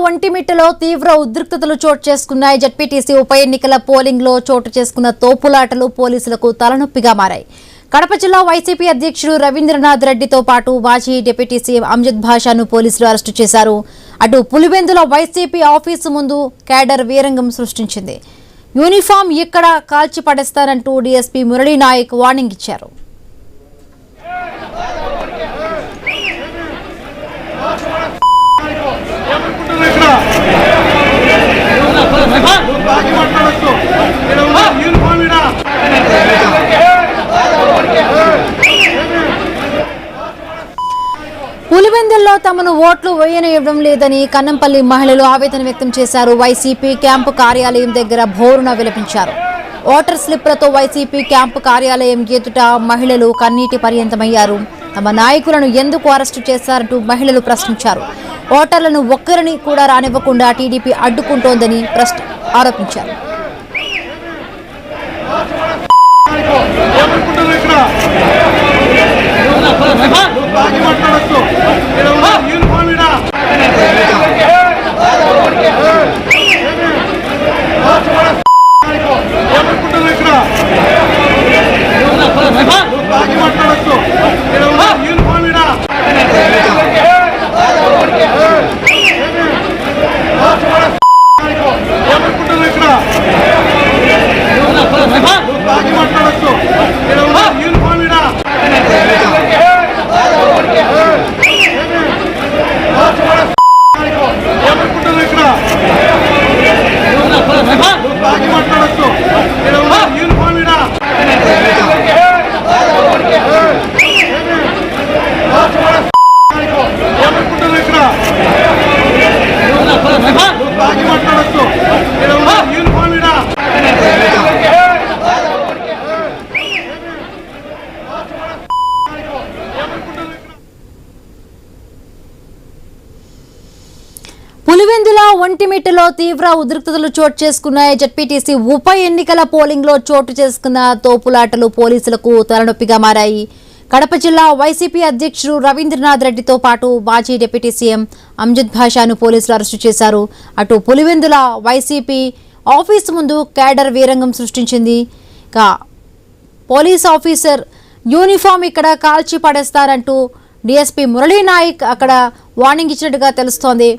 ఒంటిమిట్టలో తీవ్ర ఉద్రిక్తతలు చోటు చేసుకున్నాయి. జడ్పీటీసీ ఉప ఎన్నికల పోలింగ్ లో చోటు చేసుకున్న తోపులాటలు పోలీసులకు తలనొప్పిగా మారాయి. కడప జిల్లా వైసీపీ అధ్యక్షుడు రవీంద్రనాథ్ రెడ్డితో పాటు మాజీ డిప్యూటీ సీఎం అమ్జద్ భాషాను పోలీసులు అరెస్టు చేశారు. అటు పులివెందుల వైసీపీ ఆఫీసు ముందు కేడర్ వీరంగం సృష్టించింది. యూనిఫామ్ ఎక్కడ కాల్చి పడేస్తారంటూ డీఎస్పీ మురళీ నాయక్ వార్నింగ్ ఇచ్చారు. పులివెందుల్లో తమను ఓట్లు వేయనివ్వడం లేదని కన్నంపల్లి మహిళలు ఆవేదన వ్యక్తం చేశారు. వైసీపీ క్యాంపు కార్యాలయం దగ్గర భోరున విలపించారు. ఓటర్ స్లిప్లతో వైసీపీ క్యాంపు కార్యాలయం ఎదుట మహిళలు కన్నీటి పర్యంతమయ్యారు. తమ నాయకులను ఎందుకు అరెస్టు చేశారంటూ మహిళలు ప్రశ్నించారు. ఓటర్లను ఒక్కరిని కూడా రానివ్వకుండా టీడీపీ అడ్డుకుంటోందని ఆరోపించారు. పులివెందుల ఒంటిమిట్టలో తీవ్ర ఉద్రిక్తతలు చోటు చేసుకున్నాయి. జడ్పీటీసీ ఉప ఎన్నికల పోలింగ్ లో చోటు చేసుకున్న తోపులాటలు పోలీసులకు తలనొప్పిగా మారాయి. కడప జిల్లా వైసీపీ అధ్యక్షుడు రవీంద్రనాథ్ రెడ్డితో పాటు మాజీ డిప్యూటీ సీఎం అమ్జద్ భాషాను పోలీసులు అరెస్టు చేశారు. అటు పులివెందుల వైసీపీ ఆఫీసు ముందు కేడర్ వీరంగం సృష్టించింది. పోలీస్ ఆఫీసర్ యూనిఫామ్ ఇక్కడ కాల్చి పడేస్తారంటూ డీఎస్పీ మురళీ నాయక్ అక్కడ వార్నింగ్ ఇచ్చినట్టుగా తెలుస్తోంది.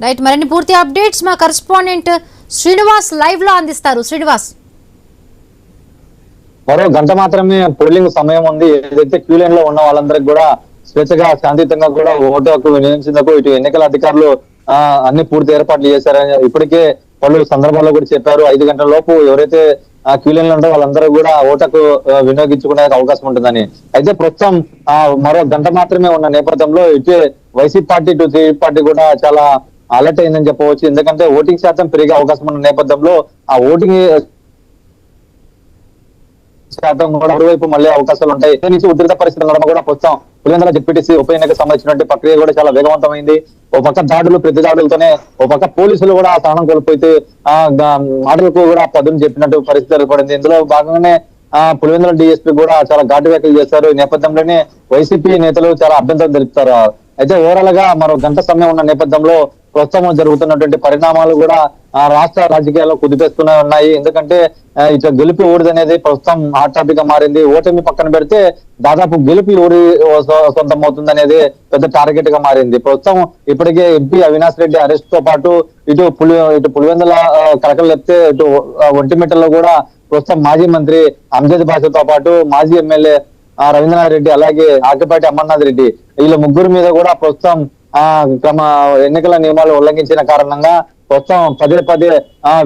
రైట్, మరిన్ని పూర్తి అప్డేట్స్ మా కరెస్పాండెంట్ శ్రీనివాస్ లైవ్ లో అందిస్తారు. శ్రీనివాస్, మరో గంట మాత్రమే పోలింగ్ సమయం ఉంది. ఏదైతే క్యూ లైన్ లో ఉన్న వాళ్ళందరికీ కూడా స్వేచ్ఛగా శాంతియుతంగా కూడా ఓటు హక్కు వినియోగించేందుకు ఇటు ఎన్నికల అధికారులు అన్ని పూర్తి ఏర్పాట్లు చేశారని ఇప్పటికే పలు సందర్భాల్లో కూడా చెప్పారు. 5 గంటల లోపు ఎవరైతే క్యూ లైన్ లో ఉంటే వాళ్ళందరూ కూడా ఓటకు వినియోగించుకునే అవకాశం ఉంటుందని. అయితే ప్రస్తుతం మరో గంట మాత్రమే ఉన్న నేపథ్యంలో ఇటు వైసీపీ పార్టీ ఇటు టీడీపీ పార్టీ కూడా చాలా అలర్ట్ అయిందని చెప్పవచ్చు. ఎందుకంటే ఓటింగ్ శాతం పెరిగే అవకాశం ఉన్న నేపథ్యంలో ఆ ఓటింగ్ శాతం కూడా మరోవైపు మళ్ళీ అవకాశాలు ఉంటాయి. నుంచి ఉద్రిక్త పరిస్థితుల నడమ కూడా ప్రస్తుతం పులివెందుల జడ్పీటీసీ ఉప ఎన్నికకు సంబంధించినటువంటి ప్రక్రియ కూడా చాలా వేగవంతమైంది. ఓ పక్క దాడులు ప్రతి దాడులతోనే ఓ పక్క పోలీసులు కూడా సహనం కోల్పోతే మాటలకు కూడా పదును చెప్పినట్టు పరిస్థితి ఏర్పడింది. ఇందులో భాగంగానే పులివెందుల డీఎస్పీ కూడా చాలా ఘాటు వ్యాఖ్యలు చేశారు. ఈ నేపథ్యంలోనే వైసీపీ నేతలు చాలా అభ్యంతరం తెలుపుతారు. అయితే ఓవరాల్ గా మరో గంట సమయం ఉన్న నేపథ్యంలో ప్రస్తుతం జరుగుతున్నటువంటి పరిణామాలు కూడా రాష్ట్ర రాజకీయాల్లో కుదిపేస్తూనే ఉన్నాయి. ఎందుకంటే ఇట్లా గెలుపు ఓడిది అనేది ప్రస్తుతం హాట్ టాపిక్ గా మారింది. ఓటమి పక్కన పెడితే దాదాపు గెలుపు ఓడి సొంతం అవుతుంది అనేది పెద్ద టార్గెట్ గా మారింది. ప్రస్తుతం ఇప్పటికే ఎంపీ అవినాష్ రెడ్డి అరెస్ట్ తో పాటు ఇటు పులివెందుల కలకలు లేపితే ఇటు ఒంటిమిట్టలో కూడా ప్రస్తుతం మాజీ మంత్రి అమ్జద్ భాషతో పాటు మాజీ ఎమ్మెల్యే రవీంద్రనాథ్ రెడ్డి అలాగే ఆకిపాటి అమర్నాథ్ రెడ్డి వీళ్ళ ముగ్గురు మీద కూడా ప్రస్తుతం క్రమ ఎన్నికల నియమాలు ఉల్లంఘించిన కారణంగా ప్రస్తుతం పదే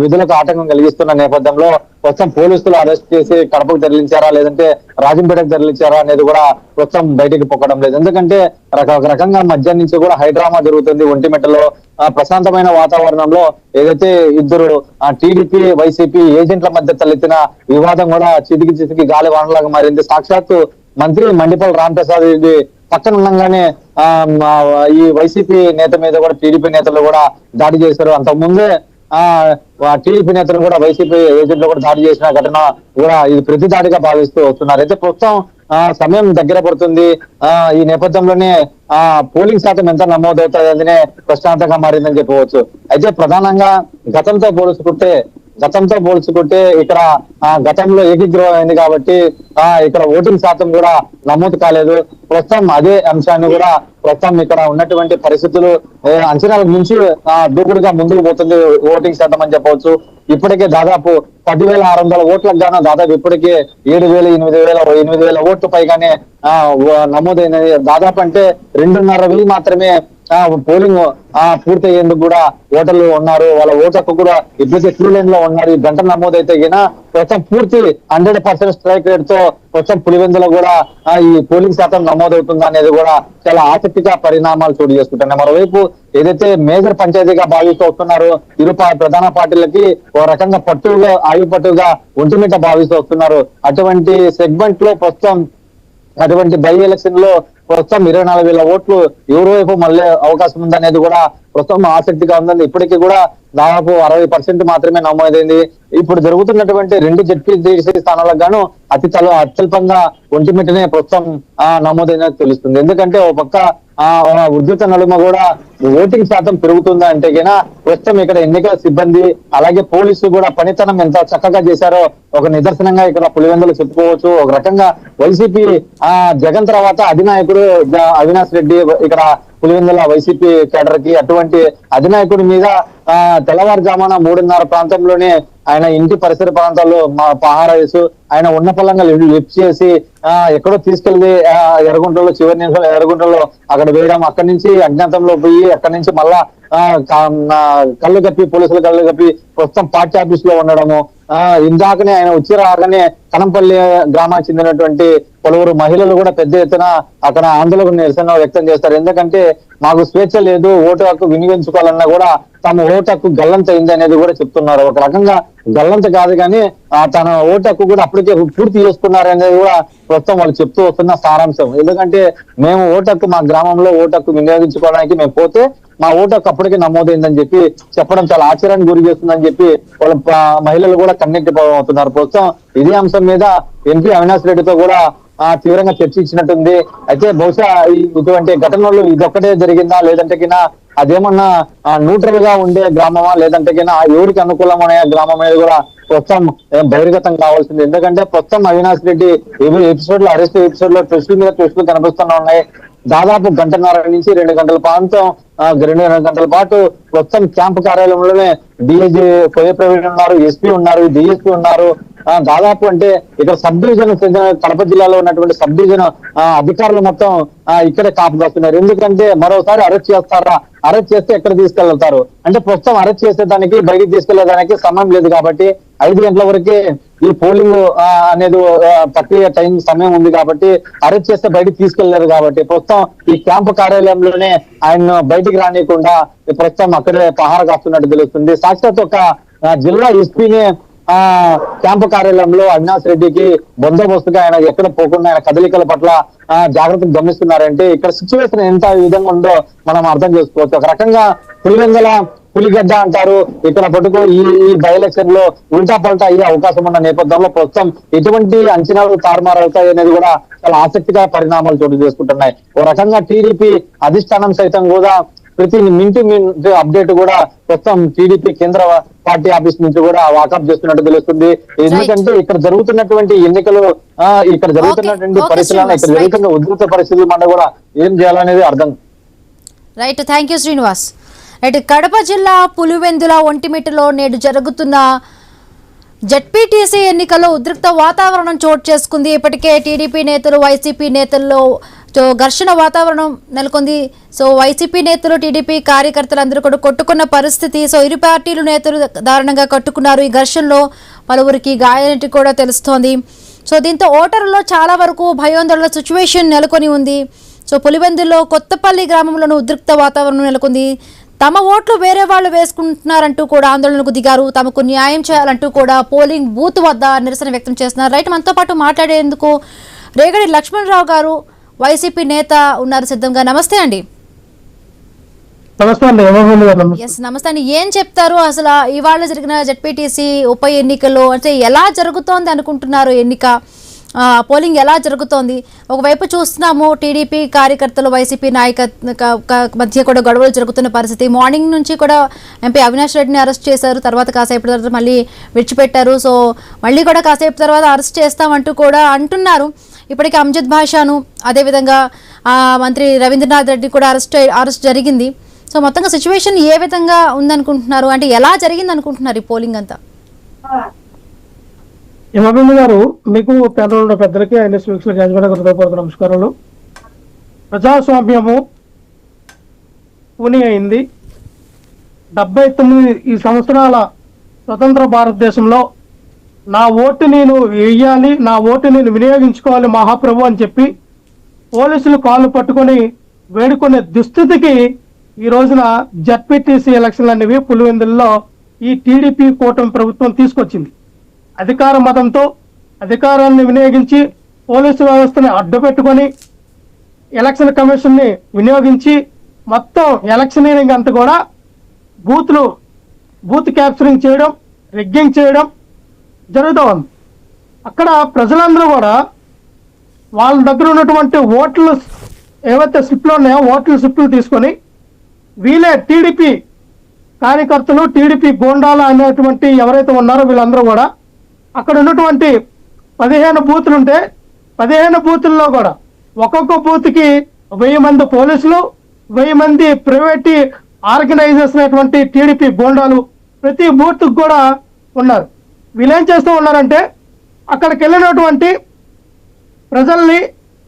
విధులకు ఆటంకం కలిగిస్తున్న నేపథ్యంలో ప్రస్తుతం పోలీసులు అరెస్ట్ చేసి కడపకు తరలించారా లేదంటే రాజంపేటకు తరలించారా అనేది కూడా ప్రస్తుతం బయటికి పొక్కడం లేదు. ఎందుకంటే రకంగా మధ్య నుంచి కూడా హైడ్రామా జరుగుతుంది. ఒంటిమిట్టలో ప్రశాంతమైన వాతావరణంలో ఏదైతే ఇద్దరు టీడీపీ వైసీపీ ఏజెంట్ల మధ్య తలెత్తిన వివాదం కూడా చితికి గాలి వానలాగా మారింది. సాక్షాత్తు మంత్రి మండిపల్లి రాంప్రసాద్ రెడ్డి పక్కన ఉండగానే ఈ వైసీపీ నేత మీద కూడా టీడీపీ నేతలు కూడా దాడి చేశారు. అంతకుముందే టీడీపీ నేతలు కూడా వైసీపీ ఏజెంట్లు కూడా దాడి చేసిన ఘటన కూడా ఇది ప్రతి దాడిగా భావిస్తూ వస్తున్నారు. అయితే ప్రస్తుతం సమయం దగ్గర పడుతుంది. ఈ నేపథ్యంలోనే పోలింగ్ శాతం ఎంత నమోదవుతుందనే ప్రశ్నార్థంగా మారిందని చెప్పవచ్చు. అయితే ప్రధానంగా గతంతో పోల్చుకుంటే ఇక్కడ గతంలో ఏకీగ్రహం అయింది కాబట్టి ఇక్కడ ఓటింగ్ శాతం కూడా నమోదు కాలేదు. ప్రస్తుతం అదే అంశాన్ని కూడా ప్రస్తుతం ఇక్కడ ఉన్నటువంటి పరిస్థితులు అంచనాలకు మించి దూకుడుగా ముందుకు పోతుంది ఓటింగ్ శాతం అని చెప్పవచ్చు. ఇప్పటికే దాదాపు 10,600 ఓట్లకు గాను దాదాపు ఇప్పటికే 7,000, 8,000 ఓట్లు పైగానే నమోదైనది. దాదాపు అంటే 2,500 మాత్రమే పోలింగ్ పూర్తయ్యేందుకు కూడా ఓటర్లు ఉన్నారు. వాళ్ళ ఓటు హక్కు కూడా ఇప్పటికే క్యూ లైన్ లో ఉన్నారు. ఈ గంట నమోదైతే ప్రస్తుతం పూర్తి 100% స్ట్రైక్ రేట్ తో ప్రస్తుతం పులివెందులో కూడా ఈ పోలింగ్ శాతం నమోదవుతుందా అనేది కూడా చాలా ఆసక్తిగా పరిణామాలు చోటు చేసుకుంటున్నాయి. మరోవైపు ఏదైతే మేజర్ పంచాయతీగా భావిస్తూ వస్తున్నారో ఇరు ప్రధాన పార్టీలకి ఓ రకంగా ఆయుపట్టుగా ఒంటిమిట భావిస్తూ వస్తున్నారు. అటువంటి సెగ్మెంట్ లో ప్రస్తుతం అటువంటి బై ఎలక్షన్ లో ప్రస్తుతం 24,000 ఓట్లు ఎవరి వైపు మళ్ళీ అవకాశం ఉందనేది కూడా ప్రస్తుతం ఆసక్తిగా ఉందని. ఇప్పటికీ కూడా దాదాపు 60% మాత్రమే నమోదైంది. ఇప్పుడు జరుగుతున్నటువంటి 2 జెడ్పీటీసీ స్థానాలకు గాను అత్యల్పంగా ఒంటిమిట్టనే ప్రస్తుతం నమోదైనది తెలుస్తుంది. ఎందుకంటే ఒక పక్క ఉధృత నడుమ కూడా ఓటింగ్ శాతం పెరుగుతుందా అంటే ప్రస్తుతం ఇక్కడ ఎన్నికల సిబ్బంది అలాగే పోలీసులు కూడా పనితనం ఎంత చక్కగా చేశారో ఒక నిదర్శనంగా ఇక్కడ పులివెందులు చెప్పుకోవచ్చు. ఒక రకంగా వైసీపీ జగన్ తర్వాత అధినాయకుడు అవినాష్ రెడ్డి ఇక్కడ పులివెందుల వైసీపీ కేడర్ కి అటువంటి అధినాయకుడి మీద తెల్లవారుజామున 3:30 ప్రాంతంలోనే ఆయన ఇంటి పరిసర ప్రాంతాల్లో పహారా వేసు ఆయన ఉన్న పొలంగా లిఫ్ట్ చేసి ఎక్కడో తీసుకెళ్లి ఎర్రగుంటలో చివరి నిమిషంలో ఎర్రగుంటలో అక్కడ వేయడం, అక్కడి నుంచి అజ్ఞాతంలో పోయి అక్కడి నుంచి మళ్ళా పోలీసులు కళ్ళు కప్పి ప్రస్తుతం పార్టీ ఆఫీస్ లో ఉండడము. ఇందాకనే ఆయన వచ్చి రాగానే కనంపల్లి గ్రామానికి చెందినటువంటి పలువురు మహిళలు కూడా పెద్ద ఎత్తున అక్కడ ఆందోళన నిరసన వ్యక్తం చేస్తారు. ఎందుకంటే మాకు స్వేచ్ఛ లేదు, ఓటు హక్కు వినియోగించుకోవాలన్నా కూడా తమ ఓటు హక్కు గల్లంత అయింది అనేది కూడా చెప్తున్నారు. ఒక రకంగా గల్లంత కాదు కానీ తన ఓటు హక్కు కూడా అప్పటికే పూర్తి చేసుకున్నారు అనేది కూడా ప్రస్తుతం వాళ్ళు చెప్తూ వస్తున్న సారాంశం. ఎందుకంటే మేము ఓటు హక్కు మా గ్రామంలో ఓటు హక్కు వినియోగించుకోవడానికి మేము పోతే మా ఓటు హక్కు అప్పటికే నమోదైందని చెప్పి చెప్పడం చాలా ఆశ్చర్యానికి గురి చేస్తుందని చెప్పి వాళ్ళ మహిళలు కూడా కన్నెక్కి అవుతున్నారు. ప్రస్తుతం ఇదే అంశం మీద ఎంపీ అవినాష్ రెడ్డితో కూడా తీవ్రంగా చర్చించినట్టుంది. అయితే బహుశా ఇటువంటి ఘటనలు ఇదొక్కటే జరిగిందా లేదంటే అదేమన్నా న్యూట్రల్ గా ఉండే గ్రామమా లేదంటే ఎవరికి అనుకూలమనే గ్రామం అనేది కూడా ప్రస్తుతం బహిర్గతం కావాల్సింది. ఎందుకంటే ప్రస్తుతం అవినాష్ రెడ్డి ఎపిసోడ్ లో అరెస్ట్ ఎపిసోడ్ లో ట్విస్టుల మీద ట్విస్టులు కనిపిస్తూనే ఉన్నాయి. దాదాపు 1:30 నుంచి 2 గంటల ప్రాంతం 2 గంటల పాటు ప్రస్తుతం క్యాంపు కార్యాలయంలోనే డిఐజీ కొయ్య ప్రవీణ్ ఉన్నారు, ఎస్పీ ఉన్నారు, డిఎస్పీ ఉన్నారు. దాదాపు అంటే ఇక్కడ సబ్ డివిజన్ కడప జిల్లాలో ఉన్నటువంటి సబ్ డివిజన్ అధికారులు మొత్తం ఇక్కడే కాపు కాస్తున్నారు. ఎందుకంటే మరోసారి అరెస్ట్ చేస్తారా, అరెస్ట్ చేస్తే ఎక్కడ తీసుకెళ్తారు అంటే ప్రస్తుతం అరెస్ట్ చేసేదానికి బయటికి తీసుకెళ్లేదానికి సమయం లేదు కాబట్టి 5 గంటల వరకే ఈ పోలింగ్ అనేది ప్రక్రియ సమయం ఉంది కాబట్టి అరెస్ట్ చేస్తే బయటికి తీసుకెళ్లారు కాబట్టి ప్రస్తుతం ఈ క్యాంపు కార్యాలయంలోనే ఆయన బయటికి రానియకుండా ప్రస్తుతం అక్కడే పహారా కాస్తున్నట్టు తెలుస్తుంది. సాక్షాత్ ఒక జిల్లా ఎస్పీనే క్యాంపు కార్యాలయంలో అవినాష్ రెడ్డికి బందోబస్తుగా ఆయన ఎక్కడ పోకుండా ఆయన కదలికల పట్ల జాగ్రత్తలు గమనిస్తున్నారంటే ఇక్కడ సిచ్యువేషన్ ఎంత విధంగా ఉందో మనం అర్థం చేసుకోవచ్చు. ఒక రకంగా పులివెందుల పులిగడ్డ అంటారు. ఇక్కడ పట్టుకో ఈ బై ఎలక్షన్ లో ఉల్టా పల్టా అయ్యే అవకాశం ఉన్న నేపథ్యంలో ప్రస్తుతం ఎటువంటి అంచనాలు తారుమారవుతాయి అనేది కూడా చాలా ఆసక్తిగా పరిణామాలు చోటు చేసుకుంటున్నాయి. ఓ రకంగా టీడీపీ అధిష్టానం సైతం కూడా ప్రతి మినిట్ అప్డేట్ కూడా ప్రస్తుతం టీడీపీ కేంద్ర పార్టీ ఆఫీస్ నుంచి కూడా వాకప్ చేస్తున్నట్టు తెలుస్తుంది. ఎందుకంటే ఇక్కడ జరుగుతున్నటువంటి ఎన్నికలు ఇక్కడ జరుగుతున్నటువంటి పరిస్థితులను ఇక్కడ జరుగుతున్న ఉధృత పరిస్థితులు మన కూడా ఏం చేయాలనేది అర్థం. Right, thank you Srinivas. Right, Kadapa జిల్లా పులివెందుల ఒంటిమిట్టలో నేడు జరుగుతున్న జెడ్పీటీసీ ఎన్నికల్లో ఉద్రిక్త వాతావరణం చోటు చేసుకుంది. ఇప్పటికే టీడీపీ నేతలు వైసీపీ నేతల్లో ఘర్షణ వాతావరణం నెలకొంది. సో వైసీపీ నేతలు టీడీపీ కార్యకర్తలు అందరూ కూడా కొట్టుకున్న పరిస్థితి. సో ఇరు పార్టీలు నేతలు దారుణంగా కొట్టుకున్నారు. ఈ ఘర్షణలో పలువురికి గాయాలటి కూడా తెలుస్తోంది. సో దీంతో ఓటర్లలో చాలా వరకు భయోందోళన సిచ్యువేషన్ నెలకొని ఉంది. సో పులివెందుల్లో కొత్తపల్లి గ్రామంలోనూ ఉద్రిక్త వాతావరణం నెలకొంది. తమ ఓట్లు వేరే వాళ్ళు వేసుకుంటున్నారంటూ కూడా ఆందోళనకు దిగారు. తమకు న్యాయం చేయాలంటూ కూడా పోలింగ్ బూత్ వద్ద నిరసన వ్యక్తం చేస్తున్నారు. రైట్, మనతో పాటు మాట్లాడేందుకు రేగడి లక్ష్మణరావు గారు వైసీపీ నేత ఉన్నారు సిద్ధంగా. నమస్తే అండి. నమస్తే అండి. ఎస్ నమస్తే అండి. ఏం చెప్తారు అసలు ఇవాళ జరిగిన జెడ్పీటీసీ ఉప ఎన్నికల్లో అంటే ఎలా జరుగుతోంది అనుకుంటున్నారు? ఎన్నిక పోలింగ్ ఎలా జరుగుతోంది? ఒకవైపు చూస్తున్నాము టీడీపీ కార్యకర్తలు వైసీపీ మధ్య కూడా గొడవలు జరుగుతున్న పరిస్థితి. మార్నింగ్ నుంచి కూడా ఎంపీ అవినాష్ రెడ్డిని అరెస్ట్ చేశారు, తర్వాత కాసేపు తర్వాత మళ్ళీ విడిచిపెట్టారు. సో మళ్ళీ కూడా కాసేపు తర్వాత అరెస్ట్ చేస్తామంటూ కూడా అంటున్నారు. ఇప్పటికీ అంజద్ భాషాను అదేవిధంగా మంత్రి రవీంద్రనాథ్ రెడ్డి కూడా అరెస్ట్ జరిగింది. సో మొత్తంగా సిచ్యువేషన్ ఏ విధంగా ఉందనుకుంటున్నారు? అంటే ఎలా జరిగింది అనుకుంటున్నారు ఈ పోలింగ్ అంతా? హిమబిందు గారు, మీకు పేదల పెద్దలకి హృదయపూర్వక నమస్కారాలు. ప్రజాస్వామ్యము పూని అయింది. 79 ఈ సంవత్సరాల స్వతంత్ర భారతదేశంలో నా ఓటు నేను వేయాలి, నా ఓటు నేను వినియోగించుకోవాలి మహాప్రభు అని చెప్పి పోలీసులు కాళ్ళు పట్టుకొని వేడుకునే దుస్థితికి ఈ రోజున జడ్పీటీసీ ఎలక్షన్లు అనేవి పులివెందుల్లో ఈ టీడీపీ కూటమి ప్రభుత్వం తీసుకొచ్చింది. అధికార మతంతో అధికారాన్ని వినియోగించి పోలీసు వ్యవస్థని అడ్డుపెట్టుకొని ఎలక్షన్ కమిషన్ని వినియోగించి మొత్తం ఎలక్షనీరింగ్ అంతా కూడా బూత్ క్యాప్చరింగ్ చేయడం, రిగ్గింగ్ చేయడం జరుగుతూ ఉంది. అక్కడ ప్రజలందరూ కూడా వాళ్ళ దగ్గర ఉన్నటువంటి ఓట్లు ఏవైతే స్లిప్లు ఉన్నాయో ఓట్ల స్లిప్లు తీసుకొని వీళ్ళే టీడీపీ కార్యకర్తలు, టీడీపీ గోండాలు అనేటువంటి ఎవరైతే ఉన్నారో వీళ్ళందరూ కూడా అక్కడ ఉన్నటువంటి 15 బూతులు ఉంటే 15 బూతుల్లో కూడా ఒక్కొక్క బూత్కి 1000 మంది పోలీసులు, 1000 మంది ప్రైవేట్ ఆర్గనైజర్స్ అనేటువంటి టీడీపీ గోండాలు ప్రతి బూత్కి కూడా ఉన్నారు. వీళ్ళేం చేస్తూ ఉన్నారంటే అక్కడికి వెళ్ళినటువంటి ప్రజల్ని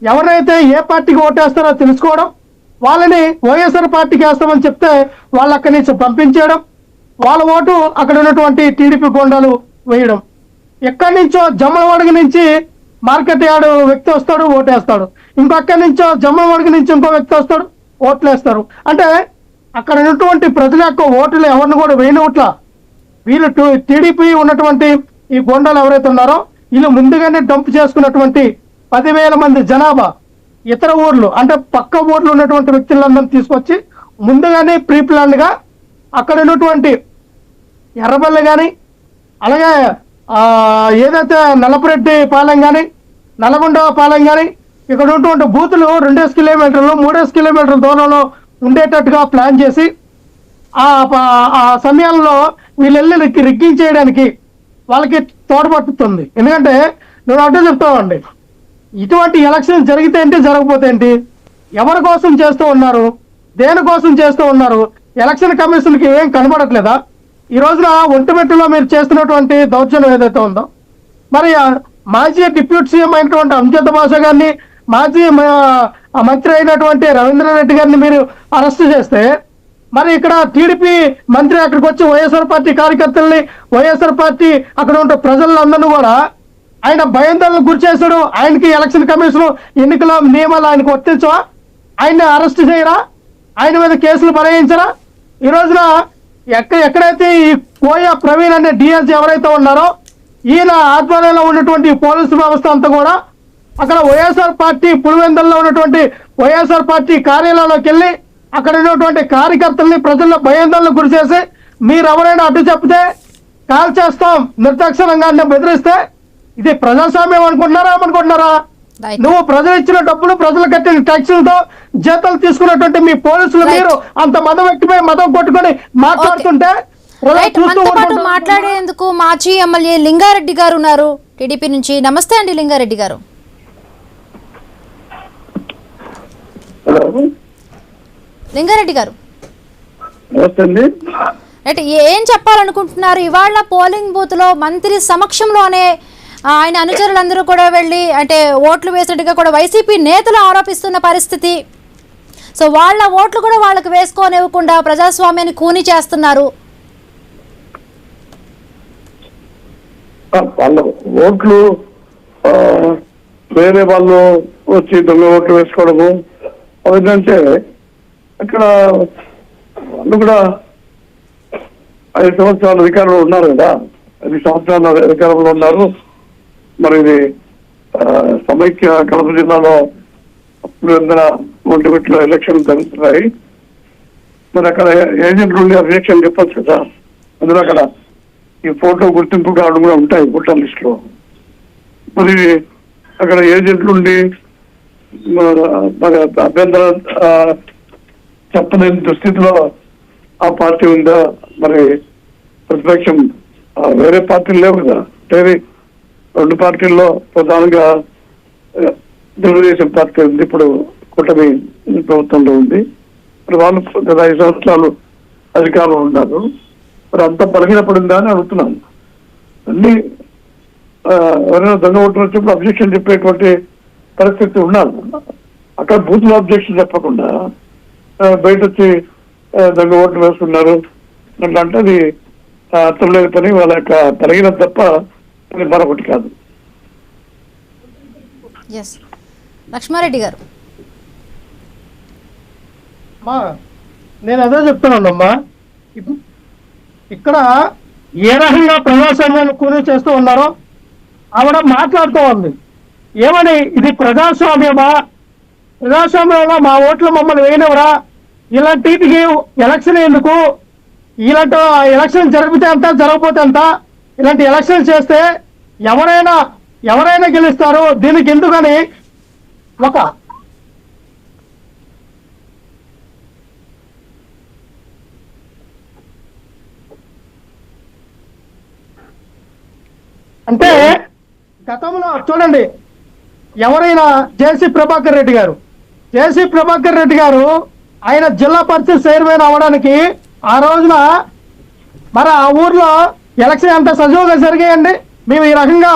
ఎవరైతే ఏ పార్టీకి ఓటేస్తారో తెలుసుకోవడం, వాళ్ళని వైఎస్ఆర్ పార్టీకి వేస్తామని చెప్తే వాళ్ళు అక్కడి నుంచి పంపించేయడం, వాళ్ళ ఓటు అక్కడ ఉన్నటువంటి టీడీపీ గోండాలు వేయడం. ఎక్కడి నుంచో జమ్మలవాడగ నుంచి మార్కెట్ యార్డు వ్యక్తి వస్తాడు, ఓటేస్తాడు. ఇంకొక్కడి నుంచో జమ్మలవాడగ నుంచి ఇంకో వ్యక్తి వస్తాడు, ఓట్లేస్తారు. అంటే అక్కడ ఉన్నటువంటి ప్రజల యొక్క ఓట్లు ఎవరిని కూడా వేయనట్ల వీళ్ళు టీడీపీ ఉన్నటువంటి ఈ గోండాలు ఎవరైతే ఉన్నారో వీళ్ళు ముందుగానే డంప్ చేసుకున్నటువంటి 10,000 మంది జనాభా ఇతర ఊర్లు అంటే పక్క ఊర్లు ఉన్నటువంటి వ్యక్తులందరినీ తీసుకొచ్చి ముందుగానే ప్రీ ప్లాన్ గా అక్కడ ఉన్నటువంటి ఎర్రబల్లి కానీ అలాగే ఏదైతే నల్లపురెడ్డి పాలెం కానీ నల్గొండ పాలెం కానీ ఇక్కడ ఉన్నటువంటి బూతులు 2 కిలోమీటర్లు 3 కిలోమీటర్ల దూరంలో ఉండేటట్టుగా ప్లాన్ చేసి ఆ సమయంలో వీళ్ళు వెళ్ళి రిగ్గింగ్ చేయడానికి వాళ్ళకి తోడ్పడుతుంది. ఎందుకంటే నేను అడ్డు చెప్తామండి, ఇటువంటి ఎలక్షన్ జరిగితే ఏంటి జరగకపోతే ఏంటి, ఎవరి కోసం చేస్తూ ఉన్నారు, దేనికోసం చేస్తూ ఉన్నారు, ఎలక్షన్ కమిషన్కి ఏం కనబడట్లేదా? ఈ రోజున ఒంటిమెట్టులో మీరు చేస్తున్నటువంటి దౌర్జన్యం ఏదైతే ఉందో, మరి మాజీ డిప్యూటీ సీఎం అయినటువంటి అంజద్ భాషా గారిని, మాజీ మంత్రి అయినటువంటి రవీంద్రనాథ్ గారిని మీరు అరెస్ట్ చేస్తే, మరి ఇక్కడ టీడీపీ మంత్రి అక్కడికి వచ్చి వైఎస్ఆర్ పార్టీ కార్యకర్తల్ని, వైఎస్ఆర్ పార్టీ అక్కడ ఉండే ప్రజలందరినీ కూడా ఆయన భయాందోళనకు గురి చేశాడు. ఆయనకి ఎలక్షన్ కమిషన్ ఎన్నికల నియమాలు ఆయనకు వర్తించవా? ఆయన్ని అరెస్ట్ చేయరా? ఆయన మీద కేసులు బనాయించరా? ఈ రోజున ఎక్కడైతే ఈ కోయ ప్రవీణ్ అనే డిఎస్జీ ఎవరైతే ఉన్నారో ఈయన ఆధ్వర్యంలో ఉన్నటువంటి పోలీసు వ్యవస్థ అంతా కూడా అక్కడ వైఎస్ఆర్ పార్టీ పులివెందుల్లో ఉన్నటువంటి వైఎస్ఆర్ పార్టీ కార్యాలయంలోకి వెళ్ళి అక్కడ ఉన్నటువంటి కార్యకర్తల్ని ప్రజల్లో భయాందోళనకు గురి చేసి మీరు ఎవరైనా అడ్డు చెప్తే కాల్ చేస్తాం నిర్దాక్షిణంగా బెదిరిస్తే ఇది ప్రజాస్వామ్యం అనుకుంటున్నారా? నువ్వు ప్రజలు ఇచ్చిన డబ్బులు, ప్రజలు కట్టిన ట్యాక్సులతో జీతాలు తీసుకున్నటువంటి మీ పోలీసులు మీరు అంత మతం వ్యక్తిపై మతం కొట్టుకొని మాట్లాడుతుంటే మాట్లాడేందుకు మాజీ ఎమ్మెల్యే లింగారెడ్డి గారు ఉన్నారు టీడీపీ నుంచి. నమస్తే అండి లింగారెడ్డి గారు. లింగారెడ్డి గారు ఏం చెప్పాలనుకుంటున్నారు? ఇవాళ పోలింగ్ బూత్ లో మంత్రి సమక్షంలోనే ఆయన అనుచరులందరూ కూడా వెళ్ళి అంటే ఓట్లు వేసినట్టుగా కూడా వైసీపీ నేతలు ఆరోపిస్తున్న పరిస్థితి. సో వాళ్ళ ఓట్లు కూడా వాళ్ళకి వేసుకోనివ్వకుండా ప్రజాస్వామ్యాన్ని కూని చేస్తున్నారు. వాళ్ళ ఓట్లు వేరే వాళ్ళు వచ్చి దొంగ ఓట్లు వేసుకోవడము ఏంటంటే అక్కడ వాళ్ళు కూడా 5 సంవత్సరాలు అధికారంలో ఉన్నారు కదా, 5 సంవత్సరాలు అధికారంలో ఉన్నారు. మరి ఇది సమైక్య కడప జిల్లాలో పులివెందుల ఒంటిమిట్టలో ఎలక్షన్ జరుగుతున్నాయి. మరి అక్కడ ఏజెంట్లు ఉండే రియాక్షన్ చెప్పచ్చు కదా. అందులో అక్కడ ఈ ఫోటో గుర్తింపు కార్డు కూడా ఉంటాయి ఓటర్ లిస్ట్ లో. మరి అక్కడ ఏజెంట్లు ఉండి మరి అభ్యంతరం చెప్పలేని దుస్థితిలో ఆ పార్టీ ఉందా? మరి ప్రతిపక్షం వేరే పార్టీలు లేవు కదా. అంటే 2 పార్టీల్లో ప్రధానంగా తెలుగుదేశం పార్టీ ఉంది, ఇప్పుడు కూటమి ప్రభుత్వంలో ఉంది. మరి వాళ్ళు గత 5 సంవత్సరాలు అధికారంలో ఉన్నారు. మరి అంత బలహీనపడిందా అని అడుగుతున్నాను. అన్ని ఎవరైనా దొంగ ఓట్లు వచ్చినప్పుడు అబ్జెక్షన్ చెప్పేటువంటి పరిస్థితి ఉన్నారు. అక్కడ బూత్లో అబ్జెక్షన్ చెప్పకుండా బయట వచ్చి దొంగ ఓట్లు వేసుకున్నారు అట్లా అంటే అది అర్థం లేని పని, వాళ్ళ యొక్క బలహీనత తప్ప అది మరొకటి కాదు. లక్ష్మారెడ్డి గారు, నేను అదే చెప్తున్నానమ్మా. ఇక్కడ ఏ రకంగా ప్రజాస్వామ్యాన్ని కూలీ చేస్తూ ఉన్నారో ఆవిడ మాట్లాడుతూ ఉంది. ఏమని, ఇది ప్రజాస్వామ్యమా? ప్రజాస్వామ్యంలో మా ఓట్లు మమ్మల్ని వేయనివరా? ఇలాంటికి ఎలక్షన్ ఎందుకు? ఇలాంటి ఎలక్షన్ జరిగితే ఎంత, జరగకపోతే ఎంత? ఇలాంటి ఎలక్షన్ చేస్తే ఎవరైనా గెలుస్తారు. దీనికి ఎందుకని ఒక అంటే గతంలో చూడండి, ఎవరైనా జేసీ ప్రభాకర్ రెడ్డి గారు ఆయన జిల్లా పరిషత్ చైర్మన్ అవ్వడానికి ఆ రోజున మరి ఆ ఊర్లో ఎలక్షన్ ఎంత సజీవంగా జరిగాయండి. మేము ఈ రకంగా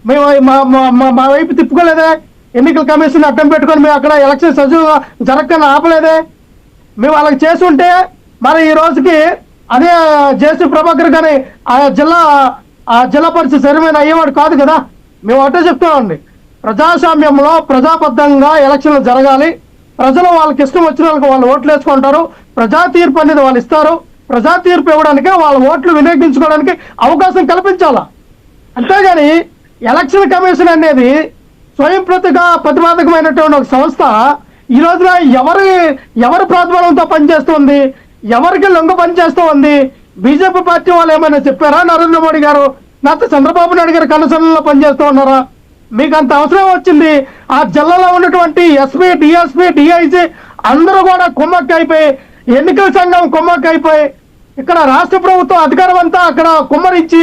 మేము మా వైపు తిప్పుకోలేదే. ఎన్నికల కమిషన్ అడ్డం పెట్టుకొని మేము అక్కడ ఎలక్షన్ సజీవంగా జరగకుండా ఆపలేదే. మేము వాళ్ళకి చేసి ఉంటే మరి ఈ రోజుకి అదే జేసీ ప్రభాకర్ గారి ఆ జిల్లా పరిషత్ చైర్మన్ అయ్యేవాడు కాదు కదా. మేము అట్టే చెప్తామండి, ప్రజాస్వామ్యంలో ప్రజాబద్ధంగా ఎలక్షన్లు జరగాలి. ప్రజలు వాళ్ళకి ఇష్టం వచ్చిన వాళ్ళకి వాళ్ళు ఓట్లు వేసుకుంటారు. ప్రజా తీర్పు అనేది వాళ్ళు ఇస్తారు. ప్రజా తీర్పు ఇవ్వడానికి వాళ్ళ ఓట్లు వినియోగించుకోవడానికి అవకాశం కల్పించాలా. అంతేగాని ఎలక్షన్ కమిషన్ అనేది స్వయం ప్రతిపాదకమైనటువంటి ఒక సంస్థ ఈ రోజున ఎవరి ప్రాతిపదంతో పనిచేస్తుంది, ఎవరికి లొంగ పనిచేస్తూ ఉంది? బీజేపీ పార్టీ వాళ్ళు ఏమైనా చెప్పారా? నరేంద్ర మోడీ గారు లేకపోతే చంద్రబాబు నాయుడు గారు కనుసరణలో పనిచేస్తూ ఉన్నారా? మీకు అంత అవసరం వచ్చింది. ఆ జిల్లాలో ఉన్నటువంటి ఎస్పీ, డిఎస్పీ, డిఐజీ అందరూ కూడా కుమ్మక్కి అయిపోయి, ఎన్నికల సంఘం కుమ్మక్కి అయిపోయి, ఇక్కడ రాష్ట్ర ప్రభుత్వం అధికారం అంతా అక్కడ కుమ్మరించి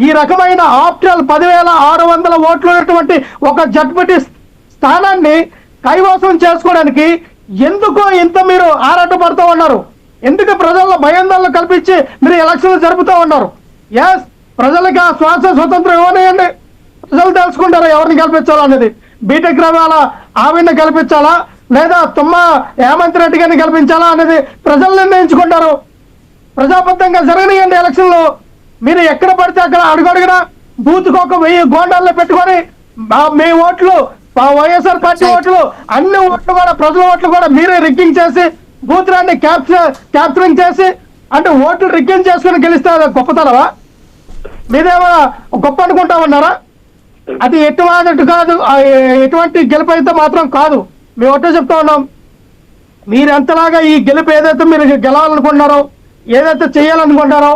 ఈ రకమైన ఆప్షనల్ 10,600 ఓట్లు ఉన్నటువంటి ఒక జడ్పీటీ స్థానాన్ని కైవసం చేసుకోవడానికి ఎందుకు ఇంత మీరు ఆరాటపడుతూ ఉన్నారు? ఎందుకు ప్రజల్లో భయాందోళన కల్పించి మీరు ఎలక్షన్లు జరుపుతూ ఉన్నారు? ఎస్, ప్రజలకి ఆ శ్వాస స్వతంత్రం ఇవ్వనియండి. ప్రజలు తెలుసుకుంటారా ఎవరిని గెలిపించాలనేది. బీటెక్ రవాల ఆవిడ్ని గెలిపించాలా లేదా తుమ్మ హేమంత్ రెడ్డి గారిని గెలిపించాలా అనేది ప్రజలు నిర్ణయించుకుంటారు. ప్రజాబద్ధంగా జరగనియండి ఎలక్షన్లు. మీరు ఎక్కడ పడితే అక్కడ అడుగడుగునా బూత్కు ఒక 1000 గోండాల్లో పెట్టుకొని మీ ఓట్లు, వైఎస్ఆర్ పార్టీ ఓట్లు, అన్ని ఓట్లు కూడా ప్రజల ఓట్లు కూడా మీరే రిగ్గింగ్ చేసి బూత్ రాన్ని క్యాప్చరింగ్ చేసి అంటే ఓట్లు రిగ్గింగ్ చేసుకుని గెలిస్తే గొప్పతనవా? మీరేమో గొప్ప అనుకుంటా ఉన్నారా? అది ఎటువంటి గెలుపు అయితే మాత్రం కాదు. మేము ఒకటే చెప్తా ఉన్నాం, మీరు ఎంతలాగా ఈ గెలుపు ఏదైతే మీరు గెలవాలనుకుంటున్నారో, ఏదైతే చేయాలనుకుంటున్నారో,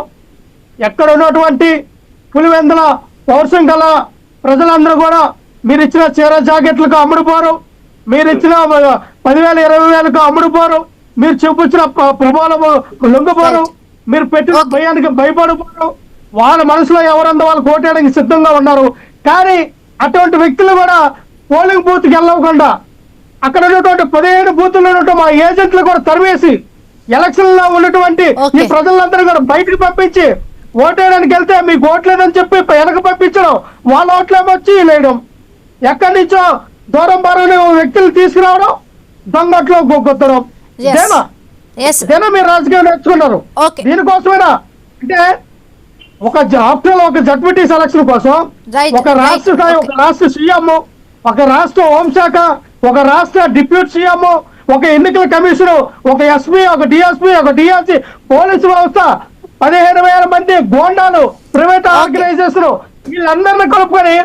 ఎక్కడ ఉన్నటువంటి పులివెందుల పౌరుషం గల ప్రజలందరూ కూడా మీరు ఇచ్చిన చీర జాకెట్లకు అమ్ముడుపోరు, మీరు ఇచ్చిన 10,000, 20,000కు అమ్ముడుపోరు, మీరు చూపించిన ప్రభావం లొంగిపోరు, మీరు పెట్టిన భయానికి భయపడిపోరు. వాళ్ళ మనసులో ఎవరందో వాళ్ళు కోటేయడానికి సిద్ధంగా ఉన్నారు. కానీ అటువంటి వ్యక్తులు కూడా పోలింగ్ బూత్కి వెళ్ళకుండా అక్కడ ఉన్నటువంటి 15 బూతుల్లో ఉన్నటువంటి మా ఏజెంట్లు కూడా తరివేసి ఎలక్షన్ లో ఉన్నటువంటి ఈ ప్రజలందరూ కూడా బయటకు పంపించి ఓటేయడానికి వెళ్తే మీకు ఓట్లేదని చెప్పి వెనక పంపించడం, వాళ్ళ ఓట్లేమో వచ్చి లేయడం, ఎక్కడి నుంచో దూరం బారుని వ్యక్తులు తీసుకురావడం, దొంగట్లో గొప్పడం. ఇదేనా మీరు రాజకీయం నేర్చుకున్నారు? దీనికోసమైనా అంటే ఒక జడ్పీటీ సెలక్షన్ కోసం ఒక రాష్ట్ర స్థాయి, ఒక రాష్ట్ర సీఎం, ఒక రాష్ట్ర హోంశాఖ, ఒక రాష్ట్ర డిప్యూటీ సీఎం, ఒక ఎన్నికల కమిషను, ఒక ఎస్పీ, ఒక డిఎస్పీ, ఒక డిఆర్సీ, పోలీసు వ్యవస్థ, 15,000 మంది గోండాలు, ప్రైవేట్ ఆర్గనైజేషన్, వీళ్ళందరినీ కలుపుకొని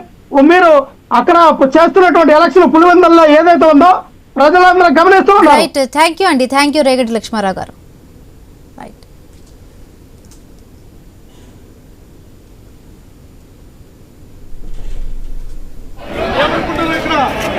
మీరు అక్కడ చేస్తున్నటువంటి ఎలక్షన్ పులివెందుల్లో ఏదైతే ఉందో ప్రజలందరూ గమనిస్తూ ఉన్నారు. రైట్, థ్యాంక్ యూ అండి, థ్యాంక్ యూ రేగడి లక్ష్మారావు గారు.